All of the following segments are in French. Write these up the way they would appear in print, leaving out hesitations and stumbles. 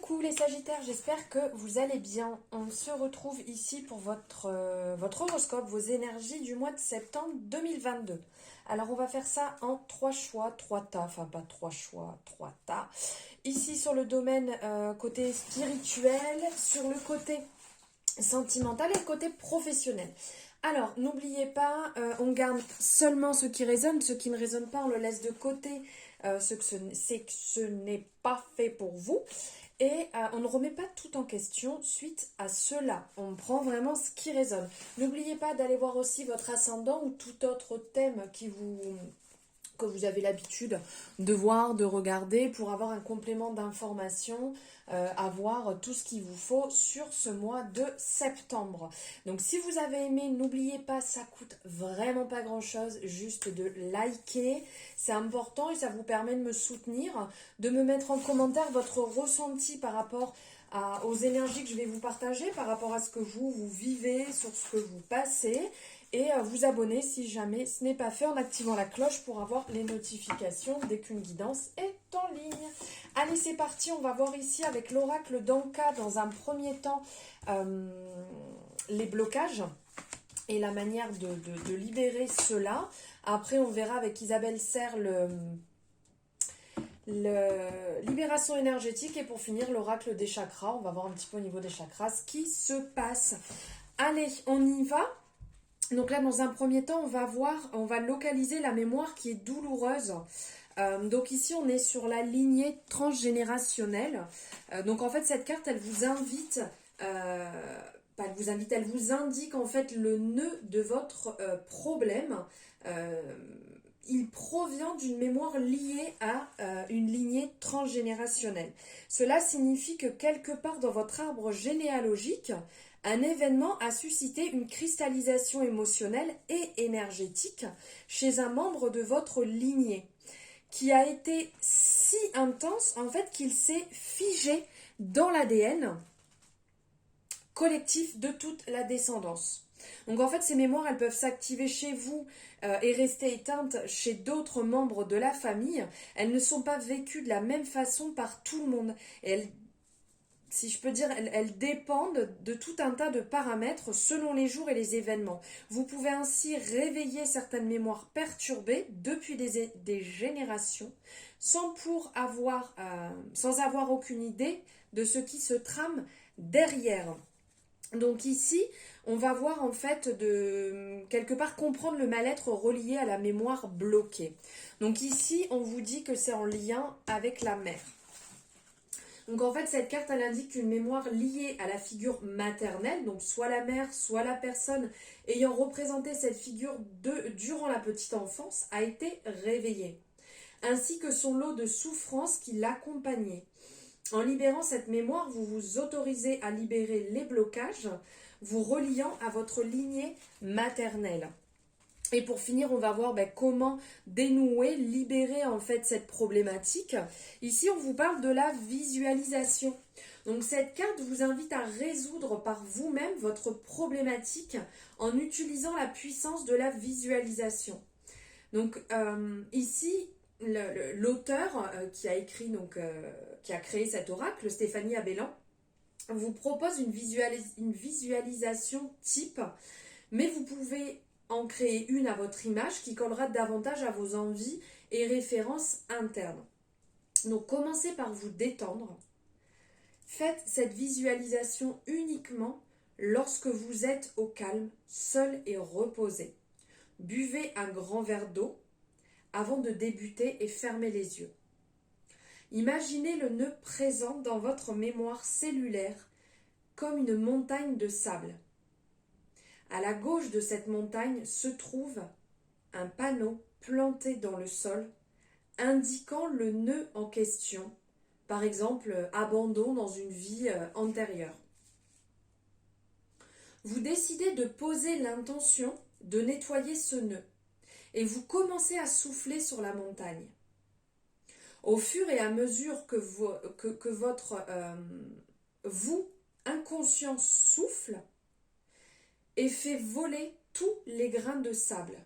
Coucou les Sagittaires, j'espère que vous allez bien. On se retrouve ici pour votre horoscope, vos énergies du mois de septembre 2022. Alors on va faire ça en 3 choix, 3 tas, enfin pas 3 choix, 3 tas. Ici sur le domaine côté spirituel, sur le côté sentimental et le côté professionnel. Alors, n'oubliez pas, on garde seulement ce qui résonne, ce qui ne résonne pas, on le laisse de côté, c'est que ce n'est pas fait pour vous. Et on ne remet pas tout en question suite à cela. On prend vraiment ce qui résonne. N'oubliez pas d'aller voir aussi votre ascendant ou tout autre thème que vous avez l'habitude de voir, de regarder pour avoir un complément d'information, avoir tout ce qu'il vous faut sur ce mois de septembre. Donc si vous avez aimé, n'oubliez pas, ça coûte vraiment pas grand chose, juste de liker, c'est important et ça vous permet de me soutenir, de me mettre en commentaire votre ressenti par rapport aux énergies que je vais vous partager, par rapport à ce que vous vivez, sur ce que vous passez, et vous abonner si jamais ce n'est pas fait en activant la cloche pour avoir les notifications dès qu'une guidance est en ligne. Allez, c'est parti, on va voir ici avec l'oracle d'Anka dans un premier temps les blocages et la manière de libérer cela. Après, on verra avec Isabelle Serre le libération énergétique et pour finir l'oracle des chakras. On va voir un petit peu au niveau des chakras ce qui se passe. Allez, on y va. Donc là, dans un premier temps, on va localiser la mémoire qui est douloureuse. Donc ici, on est sur la lignée transgénérationnelle. Donc en fait, cette carte, elle vous invite, pas elle vous invite, elle vous indique en fait le nœud de votre problème. Il provient d'une mémoire liée à une lignée transgénérationnelle. Cela signifie que quelque part dans votre arbre généalogique, un événement a suscité une cristallisation émotionnelle et énergétique chez un membre de votre lignée qui a été si intense en fait qu'il s'est figé dans l'ADN collectif de toute la descendance. Donc en fait ces mémoires elles peuvent s'activer chez vous et rester éteintes chez d'autres membres de la famille. Elles ne sont pas vécues de la même façon par tout le monde et elles, si je peux dire, elles dépendent de tout un tas de paramètres selon les jours et les événements. Vous pouvez ainsi réveiller certaines mémoires perturbées depuis des générations sans avoir aucune idée de ce qui se trame derrière. Donc ici, on va voir en fait de quelque part comprendre le mal-être relié à la mémoire bloquée. Donc ici, on vous dit que c'est en lien avec la mère. Donc en fait, cette carte, elle indique une mémoire liée à la figure maternelle, donc soit la mère, soit la personne ayant représenté cette figure durant la petite enfance a été réveillée, ainsi que son lot de souffrances qui l'accompagnait. En libérant cette mémoire, vous vous autorisez à libérer les blocages, vous reliant à votre lignée maternelle. Et pour finir, on va voir comment dénouer, libérer en fait cette problématique. Ici, on vous parle de la visualisation. Donc cette carte vous invite à résoudre par vous-même votre problématique en utilisant la puissance de la visualisation. Donc ici, l'auteur qui a écrit, qui a créé cet oracle, Stéphanie Abellan, vous propose une visualisation type, mais vous pouvez en créer une à votre image qui collera davantage à vos envies et références internes. Donc commencez par vous détendre. Faites cette visualisation uniquement lorsque vous êtes au calme, seul et reposé. Buvez un grand verre d'eau avant de débuter et fermez les yeux. Imaginez le nœud présent dans votre mémoire cellulaire comme une montagne de sable. À la gauche de cette montagne se trouve un panneau planté dans le sol indiquant le nœud en question, par exemple abandon dans une vie antérieure. Vous décidez de poser l'intention de nettoyer ce nœud et vous commencez à souffler sur la montagne. Au fur et à mesure que votre vous inconscient souffle et fait voler tous les grains de sable.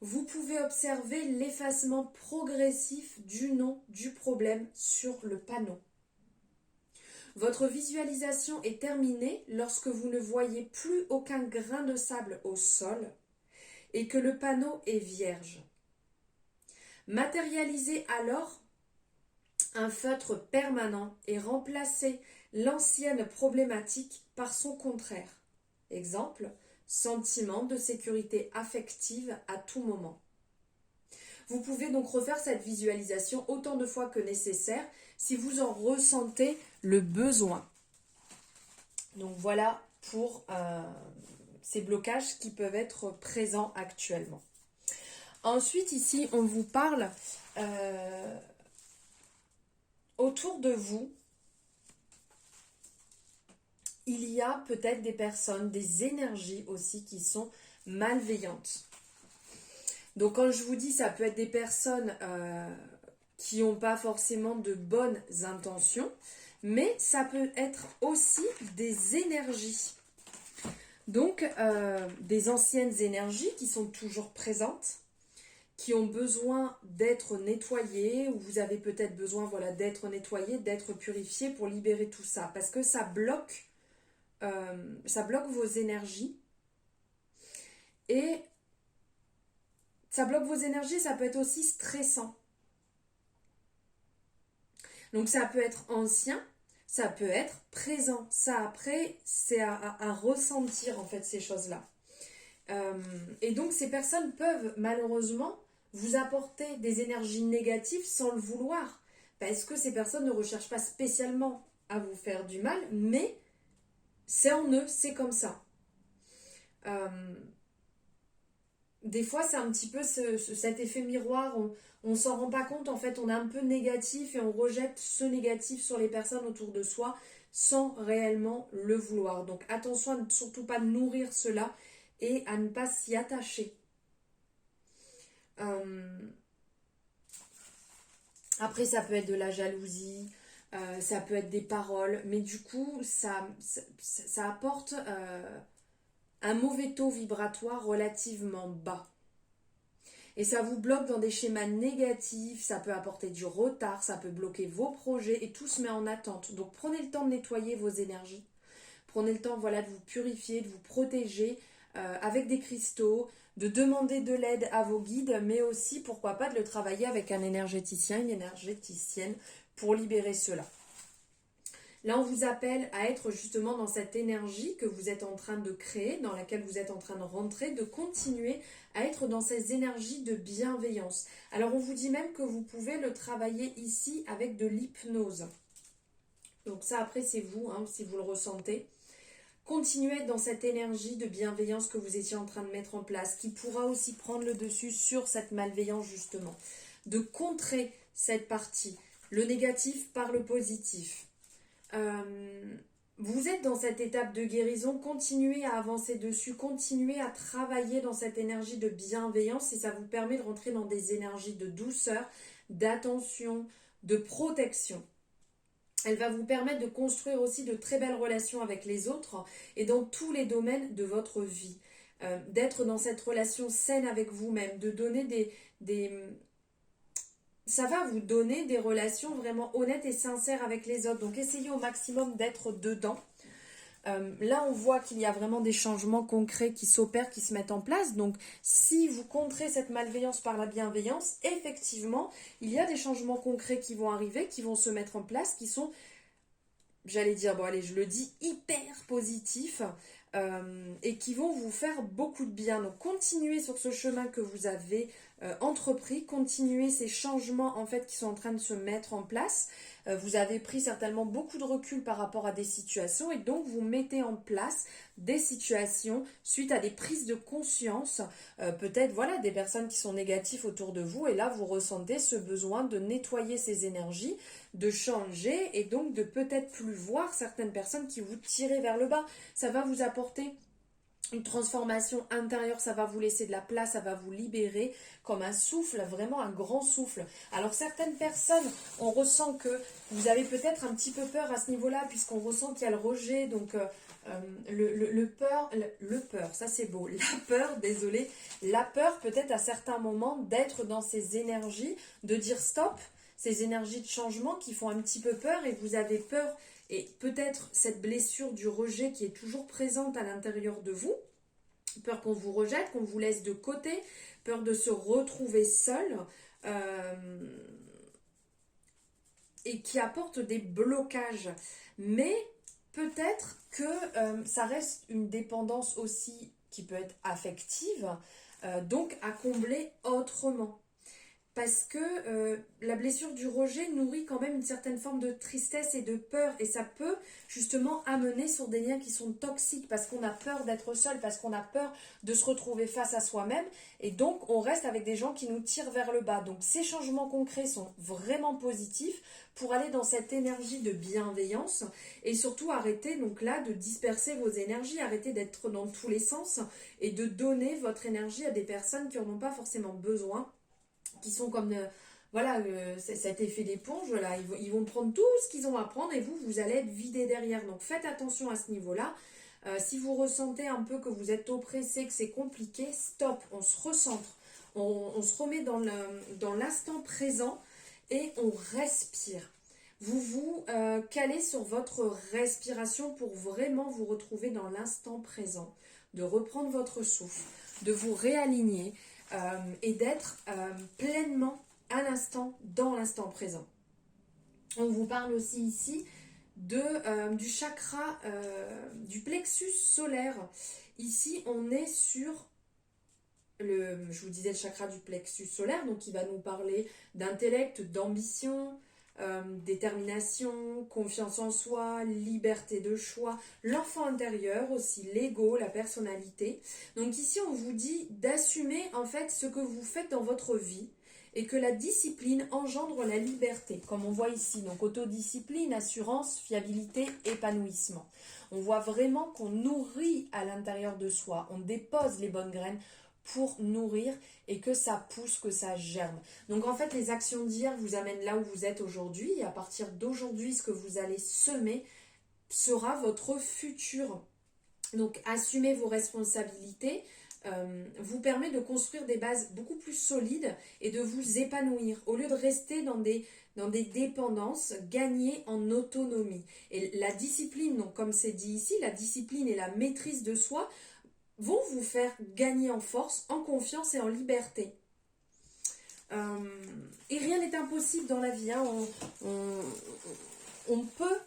Vous pouvez observer l'effacement progressif du nom du problème sur le panneau. Votre visualisation est terminée lorsque vous ne voyez plus aucun grain de sable au sol et que le panneau est vierge. Matérialisez alors un feutre permanent et remplacez l'ancienne problématique par son contraire. Exemple, sentiment de sécurité affective à tout moment. Vous pouvez donc refaire cette visualisation autant de fois que nécessaire si vous en ressentez le besoin. Donc voilà pour ces blocages qui peuvent être présents actuellement. Ensuite, ici, on vous parle autour de vous. Il y a peut-être des personnes, des énergies aussi qui sont malveillantes. Donc quand je vous dis, ça peut être des personnes qui n'ont pas forcément de bonnes intentions, mais ça peut être aussi des énergies. Donc des anciennes énergies qui sont toujours présentes, qui ont besoin d'être nettoyées, ou vous avez peut-être besoin d'être nettoyé, d'être purifié pour libérer tout ça, parce que ça bloque vos énergies. Et ça bloque vos énergies, ça peut être aussi stressant. Donc ça peut être ancien, ça peut être présent. Ça après, c'est à ressentir en fait ces choses-là. Et donc ces personnes peuvent malheureusement vous apporter des énergies négatives sans le vouloir. Parce que ces personnes ne recherchent pas spécialement à vous faire du mal, mais c'est en eux, c'est comme ça. Des fois, c'est un petit peu cet effet miroir, on s'en rend pas compte, en fait, on est un peu négatif et on rejette ce négatif sur les personnes autour de soi sans réellement le vouloir. Donc attention à ne surtout pas nourrir cela et à ne pas s'y attacher. Après, ça peut être de la jalousie, ça peut être des paroles, mais du coup, ça apporte un mauvais taux vibratoire relativement bas. Et ça vous bloque dans des schémas négatifs, ça peut apporter du retard, ça peut bloquer vos projets et tout se met en attente. Donc prenez le temps de nettoyer vos énergies. Prenez le temps de vous purifier, de vous protéger avec des cristaux, de demander de l'aide à vos guides, mais aussi pourquoi pas de le travailler avec un énergéticien, une énergéticienne pour libérer cela. Là, on vous appelle à être justement dans cette énergie que vous êtes en train de créer, dans laquelle vous êtes en train de rentrer, de continuer à être dans ces énergies de bienveillance. Alors, on vous dit même que vous pouvez le travailler ici avec de l'hypnose. Donc ça, après, c'est vous, si vous le ressentez. Continuez dans cette énergie de bienveillance que vous étiez en train de mettre en place, qui pourra aussi prendre le dessus sur cette malveillance, justement. De contrer cette partie, le négatif par le positif. Vous êtes dans cette étape de guérison, continuez à avancer dessus, continuez à travailler dans cette énergie de bienveillance et ça vous permet de rentrer dans des énergies de douceur, d'attention, de protection. Elle va vous permettre de construire aussi de très belles relations avec les autres et dans tous les domaines de votre vie. D'être dans cette relation saine avec vous-même, de donner ça va vous donner des relations vraiment honnêtes et sincères avec les autres. Donc essayez au maximum d'être dedans. Là, on voit qu'il y a vraiment des changements concrets qui s'opèrent, qui se mettent en place. Donc, si vous contrez cette malveillance par la bienveillance, effectivement, il y a des changements concrets qui vont arriver, qui vont se mettre en place, qui sont, j'allais dire, bon allez, je le dis, hyper positifs et qui vont vous faire beaucoup de bien. Donc, continuez sur ce chemin que vous avez entrepris, continuez ces changements en fait qui sont en train de se mettre en place. Vous avez pris certainement beaucoup de recul par rapport à des situations et donc vous mettez en place des situations suite à des prises de conscience, peut-être des personnes qui sont négatives autour de vous et là vous ressentez ce besoin de nettoyer ces énergies, de changer et donc de peut-être plus voir certaines personnes qui vous tirent vers le bas. Ça va vous apporter une transformation intérieure, ça va vous laisser de la place, ça va vous libérer comme un souffle, vraiment un grand souffle. Alors certaines personnes, on ressent que vous avez peut-être un petit peu peur à ce niveau-là, puisqu'on ressent qu'il y a le rejet, donc le peur, ça c'est beau, la peur peut-être à certains moments d'être dans ces énergies, de dire stop, ces énergies de changement qui font un petit peu peur et vous avez peur. Et peut-être cette blessure du rejet qui est toujours présente à l'intérieur de vous. Peur qu'on vous rejette, qu'on vous laisse de côté, peur de se retrouver seul. Et qui apporte des blocages. Mais peut-être que ça reste une dépendance aussi qui peut être affective, donc à combler autrement. Parce que la blessure du rejet nourrit quand même une certaine forme de tristesse et de peur. Et ça peut justement amener sur des liens qui sont toxiques. Parce qu'on a peur d'être seul, parce qu'on a peur de se retrouver face à soi-même. Et donc on reste avec des gens qui nous tirent vers le bas. Donc ces changements concrets sont vraiment positifs pour aller dans cette énergie de bienveillance. Et surtout arrêter donc là de disperser vos énergies. Arrêter d'être dans tous les sens. Et de donner votre énergie à des personnes qui n'en ont pas forcément besoin, qui sont comme cet effet d'éponge là, ils vont prendre tout ce qu'ils ont à prendre et vous allez être vidé derrière. Donc faites attention à ce niveau-là. Si vous ressentez un peu que vous êtes oppressé, que c'est compliqué, stop, on se recentre, on se remet dans l'instant présent et on respire. Vous calez sur votre respiration pour vraiment vous retrouver dans l'instant présent, de reprendre votre souffle, de vous réaligner, et d'être pleinement à l'instant, dans l'instant présent. On vous parle aussi ici du chakra, du plexus solaire. Ici, on est sur je vous disais le chakra du plexus solaire, donc il va nous parler d'intellect, d'ambition, détermination, confiance en soi, liberté de choix, l'enfant intérieur aussi, l'ego, la personnalité. Donc ici on vous dit d'assumer en fait ce que vous faites dans votre vie et que la discipline engendre la liberté, comme on voit ici. Donc autodiscipline, assurance, fiabilité, épanouissement. On voit vraiment qu'on nourrit à l'intérieur de soi, on dépose les bonnes graines pour nourrir et que ça pousse, que ça germe. Donc en fait, les actions d'hier vous amènent là où vous êtes aujourd'hui et à partir d'aujourd'hui, ce que vous allez semer sera votre futur. Donc assumez vos responsabilités vous permet de construire des bases beaucoup plus solides et de vous épanouir au lieu de rester dans des dépendances, gagner en autonomie. Et la discipline, donc comme c'est dit ici, la discipline et la maîtrise de soi vont vous faire gagner en force, en confiance et en liberté. Et rien n'est impossible dans la vie. Hein. On peut,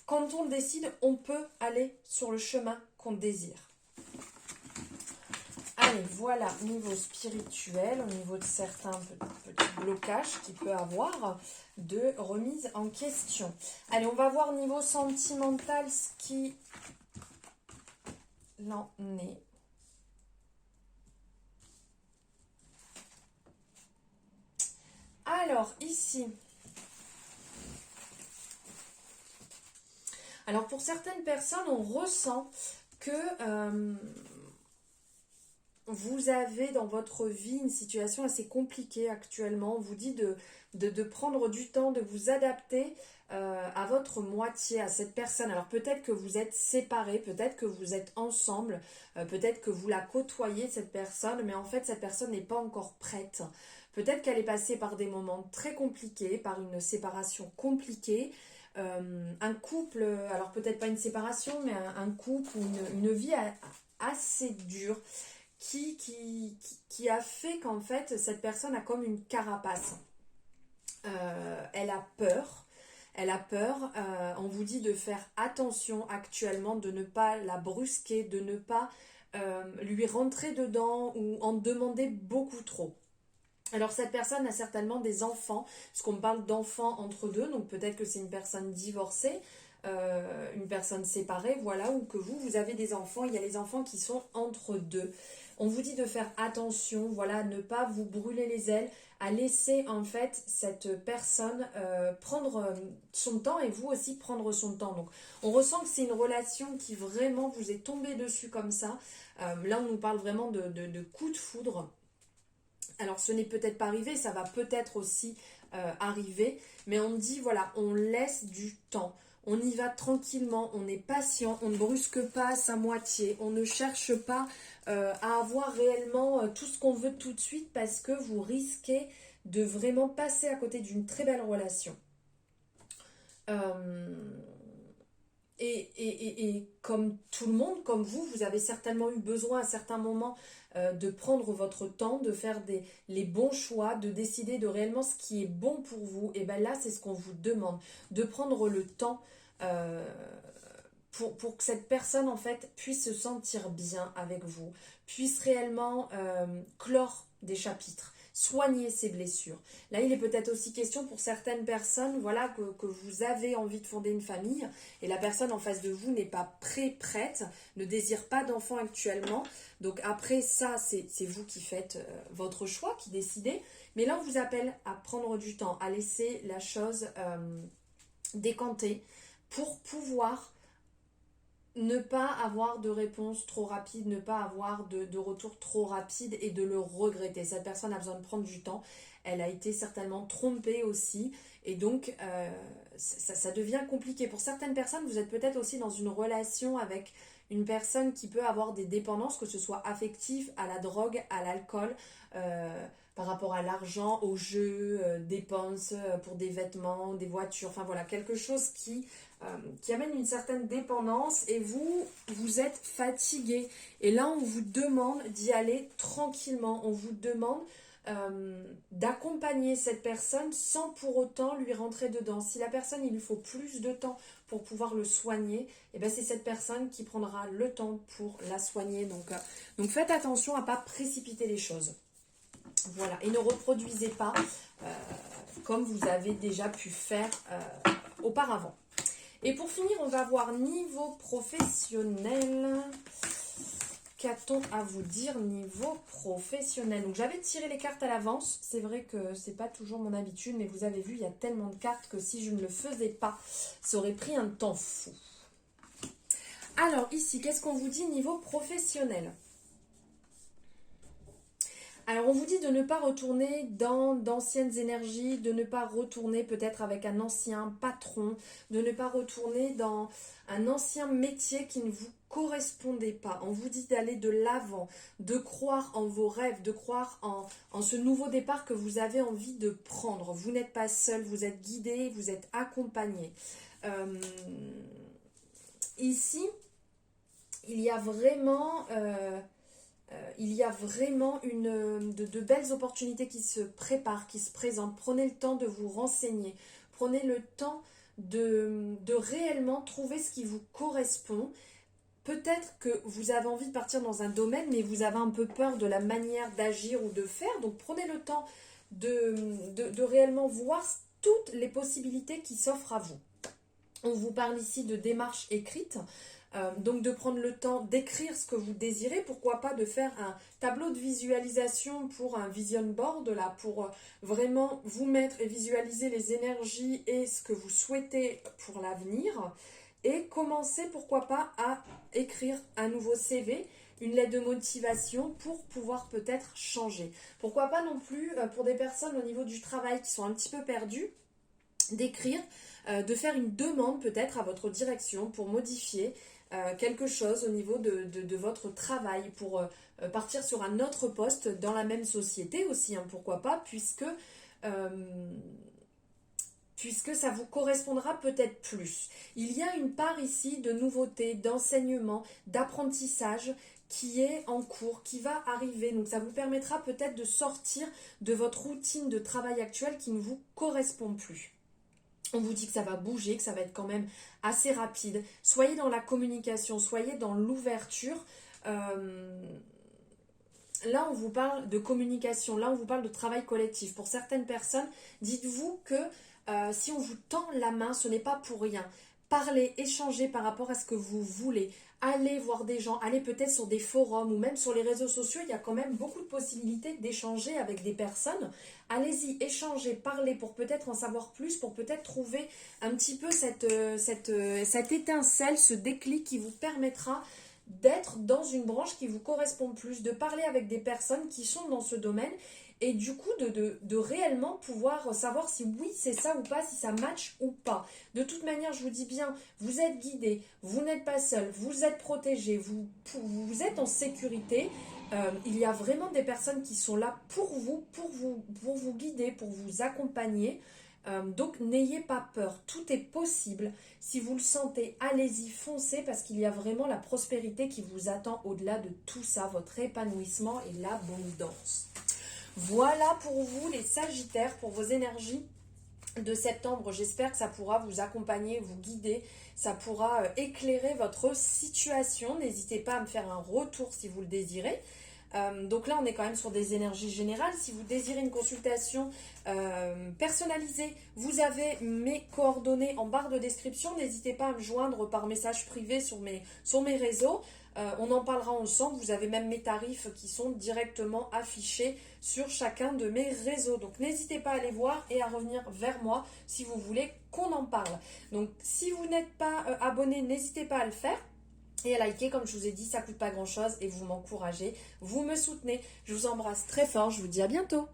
quand on décide, on peut aller sur le chemin qu'on désire. Allez, voilà, niveau spirituel, au niveau de certains petits blocages qu'il peut avoir de remise en question. Allez, on va voir niveau sentimental ce qui l'en est. Alors, ici. Alors, pour certaines personnes, on ressent que vous avez dans votre vie une situation assez compliquée actuellement. On vous dit de prendre du temps, de vous adapter à votre moitié, à cette personne. Alors peut-être que vous êtes séparés, peut-être que vous êtes ensemble, peut-être que vous la côtoyez, cette personne, mais en fait cette personne n'est pas encore prête. Peut-être qu'elle est passée par des moments très compliqués, par une séparation compliquée, un couple, alors peut-être pas une séparation, mais un couple ou une vie assez dure qui a fait qu'en fait cette personne a comme une carapace. Elle a peur. On vous dit de faire attention actuellement, de ne pas la brusquer, de ne pas lui rentrer dedans ou en demander beaucoup trop. Alors cette personne a certainement des enfants, parce qu'on parle d'enfants entre deux, donc peut-être que c'est une personne divorcée, une personne séparée, voilà, ou que vous avez des enfants, il y a les enfants qui sont entre deux. On vous dit de faire attention, voilà, ne pas vous brûler les ailes, à laisser en fait cette personne prendre son temps et vous aussi prendre son temps. Donc on ressent que c'est une relation qui vraiment vous est tombée dessus comme ça. Là on nous parle vraiment de coup de foudre. Alors ce n'est peut-être pas arrivé, ça va peut-être aussi arriver, mais on dit voilà, on laisse du temps. On y va tranquillement, on est patient, on ne brusque pas sa moitié, on ne cherche pas à avoir réellement tout ce qu'on veut tout de suite parce que vous risquez de vraiment passer à côté d'une très belle relation. Et comme tout le monde, comme vous avez certainement eu besoin à certains moments de prendre votre temps, de faire les bons choix, de décider de réellement ce qui est bon pour vous. Et bien là, c'est ce qu'on vous demande, de prendre le temps pour que cette personne, en fait, puisse se sentir bien avec vous, puisse réellement clore des chapitres, soigner ses blessures. Là, il est peut-être aussi question pour certaines personnes, voilà, que vous avez envie de fonder une famille et la personne en face de vous n'est pas prête, ne désire pas d'enfant actuellement. Donc après ça, c'est vous qui faites votre choix, qui décidez. Mais là, on vous appelle à prendre du temps, à laisser la chose décanter pour pouvoir ne pas avoir de réponse trop rapide, ne pas avoir de retour trop rapide et de le regretter. Cette personne a besoin de prendre du temps. Elle a été certainement trompée aussi. Et donc, ça devient compliqué. Pour certaines personnes, vous êtes peut-être aussi dans une relation avec une personne qui peut avoir des dépendances, que ce soit affectives, à la drogue, à l'alcool, par rapport à l'argent, aux jeux, dépenses pour des vêtements, des voitures. Enfin voilà, quelque chose qui amène une certaine dépendance et vous êtes fatigué. Et là, on vous demande d'y aller tranquillement. On vous demande d'accompagner cette personne sans pour autant lui rentrer dedans. Si la personne, il lui faut plus de temps pour pouvoir le soigner, et ben c'est cette personne qui prendra le temps pour la soigner. Donc faites attention à ne pas précipiter les choses. Voilà, et ne reproduisez pas comme vous avez déjà pu faire auparavant. Et pour finir, on va voir niveau professionnel. Qu'a-t-on à vous dire niveau professionnel? Donc j'avais tiré les cartes à l'avance. C'est vrai que c'est pas toujours mon habitude, mais vous avez vu, il y a tellement de cartes que si je ne le faisais pas, ça aurait pris un temps fou. Alors ici, qu'est-ce qu'on vous dit niveau professionnel? Alors on vous dit de ne pas retourner dans d'anciennes énergies, de ne pas retourner peut-être avec un ancien patron, de ne pas retourner dans un ancien métier qui ne vous correspondait pas. On vous dit d'aller de l'avant, de croire en vos rêves, de croire en ce nouveau départ que vous avez envie de prendre. Vous n'êtes pas seul, vous êtes guidé, vous êtes accompagné. Ici, il y a vraiment... de belles opportunités qui se préparent, qui se présentent. Prenez le temps de vous renseigner. Prenez le temps de réellement trouver ce qui vous correspond. Peut-être que vous avez envie de partir dans un domaine, mais vous avez un peu peur de la manière d'agir ou de faire. Donc prenez le temps de réellement voir toutes les possibilités qui s'offrent à vous. On vous parle ici de démarche écrite. Donc de prendre le temps d'écrire ce que vous désirez, pourquoi pas de faire un tableau de visualisation pour un vision board, là, pour vraiment vous mettre et visualiser les énergies et ce que vous souhaitez pour l'avenir, et commencer pourquoi pas à écrire un nouveau CV, une lettre de motivation pour pouvoir peut-être changer. Pourquoi pas non plus pour des personnes au niveau du travail qui sont un petit peu perdues, d'écrire, de faire une demande peut-être à votre direction pour modifier quelque chose au niveau de votre travail, pour partir sur un autre poste dans la même société aussi, hein, pourquoi pas, puisque ça vous correspondra peut-être plus. Il y a une part ici de nouveauté, d'enseignement, d'apprentissage qui est en cours, qui va arriver. Donc ça vous permettra peut-être de sortir de votre routine de travail actuelle qui ne vous correspond plus. On vous dit que ça va bouger, que ça va être quand même assez rapide. Soyez dans la communication, soyez dans l'ouverture. Là, on vous parle de communication, là, on vous parle de travail collectif. Pour certaines personnes, dites-vous que si on vous tend la main, ce n'est pas pour rien. Parlez, échangez par rapport à ce que vous voulez. Allez voir des gens, allez peut-être sur des forums ou même sur les réseaux sociaux. Il y a quand même beaucoup de possibilités d'échanger avec des personnes. Allez-y, échangez, parlez pour peut-être en savoir plus, pour peut-être trouver un petit peu cette étincelle, ce déclic qui vous permettra d'être dans une branche qui vous correspond plus, de parler avec des personnes qui sont dans ce domaine et du coup de réellement pouvoir savoir si oui c'est ça ou pas, si ça match ou pas. De toute manière, je vous dis bien, vous êtes guidé, vous n'êtes pas seul, vous êtes protégé, vous êtes en sécurité. Il y a vraiment des personnes qui sont là pour vous guider, pour vous accompagner. Donc n'ayez pas peur, tout est possible. Si vous le sentez, allez-y, foncez parce qu'il y a vraiment la prospérité qui vous attend au-delà de tout ça, votre épanouissement et l'abondance. Voilà pour vous les Sagittaires, pour vos énergies de septembre. J'espère que ça pourra vous accompagner, vous guider, ça pourra éclairer votre situation. N'hésitez pas à me faire un retour si vous le désirez. Donc là, on est quand même sur des énergies générales. Si vous désirez une consultation personnalisée, vous avez mes coordonnées en barre de description. N'hésitez pas à me joindre par message privé sur mes réseaux. On en parlera ensemble. Vous avez même mes tarifs qui sont directement affichés sur chacun de mes réseaux. Donc n'hésitez pas à aller voir et à revenir vers moi si vous voulez qu'on en parle. Donc si vous n'êtes pas abonné, n'hésitez pas à le faire. Et à liker, comme je vous ai dit, ça coûte pas grand chose et vous m'encouragez, vous me soutenez. Je vous embrasse très fort, je vous dis à bientôt.